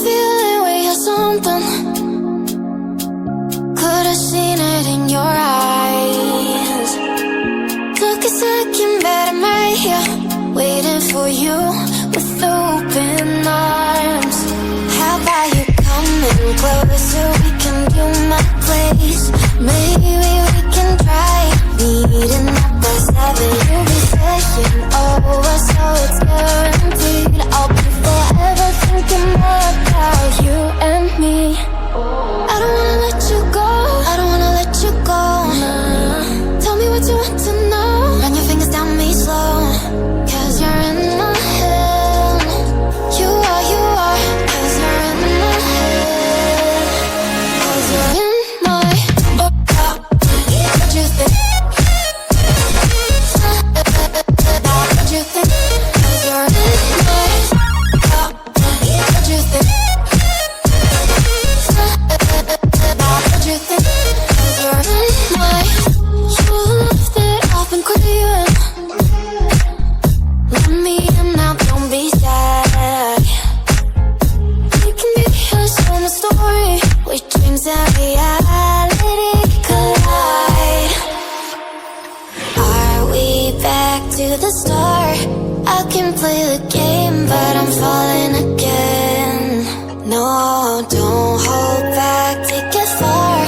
feeling we had something. Could've seen it in your eyes. Took a second, but I'm right here, waiting for you with open arms. How about you coming closer? We can do my place. Maybe we can try meeting up by 7. You'll be saying over, so it's guaranteed. I'll be forever thinking more about you and me. I don't wanna let you go, I don't wanna let you go. Tell me what you want to know. Run your fingers down me slow, 'cause you're in my head. You are, 'cause you're in my head. 'Cause you're in my what you think? What you think? 'Cause you're in my what you think? What you think? 'Cause you're in my. You left it off and clear. Let me in now, don't be sad. You can be your summer story, where dreams and reality collide. Are we back to the start? I can play the game, but I'm falling again. No, don't hold back, take it far.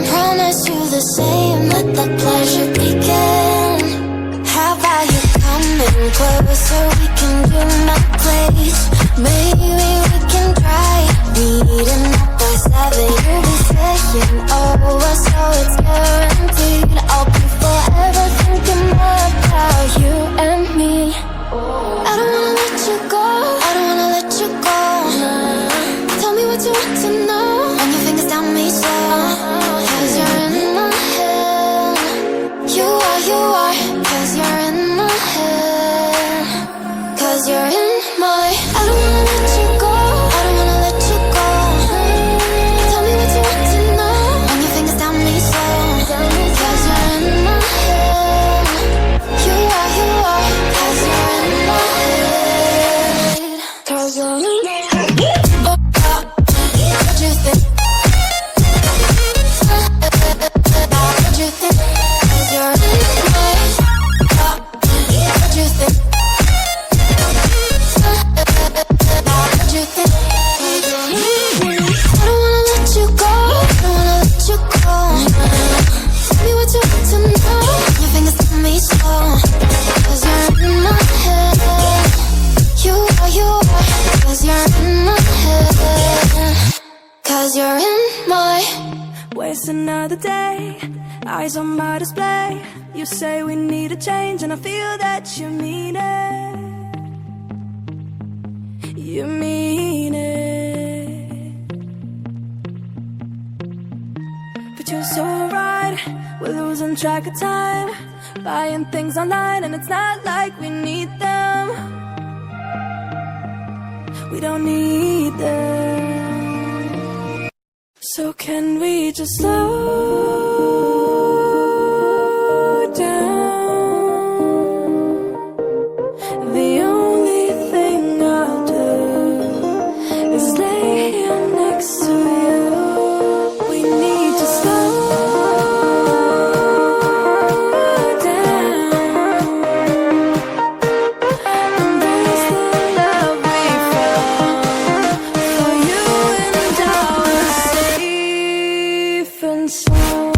Promise you the same, let the pleasure begin. How about you coming closer? We can do my place. Maybe we can try meeting up by 7. You'll be saying over, so it's guaranteed. I'll be forever thinking more about you and me. I don't wanna let you go, I don't wanna let you go. Tell me what you want to know. Run your fingers down me slow, 'cause you're in my head. You are, 'cause you're in my head. 'Cause you're in my. I don't wanna let you go, I don't wanna let you go. Tell me what you want to know. Run your fingers down me slow, 'cause you're in my head. You are, 'cause you're in my head. 'Cause you're in my head. What you think? What you think? 'Cause you're in my. What you think? What you think? I don't wanna let you go, I don't wanna let you go. Tell me what you want to know. Your fingers on me slow, 'cause you're in my head. You are, 'cause you're in my head. 'Cause you're in my. Waste another day, eyes on my display. You say we need a change, and I feel that you mean it. You mean it. But you're so right, we're losing track of time. Buying things online, and it's not like we need them. We don't need them. So can we just slow down? The only thing I'll do is lay here next to you. We need to slow down. Embrace the love we found. For you and I are safe and sound.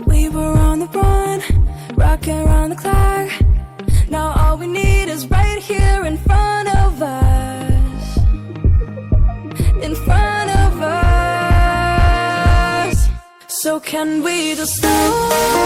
We were on the run, rocking around the clock. Now all we need is right here in just slow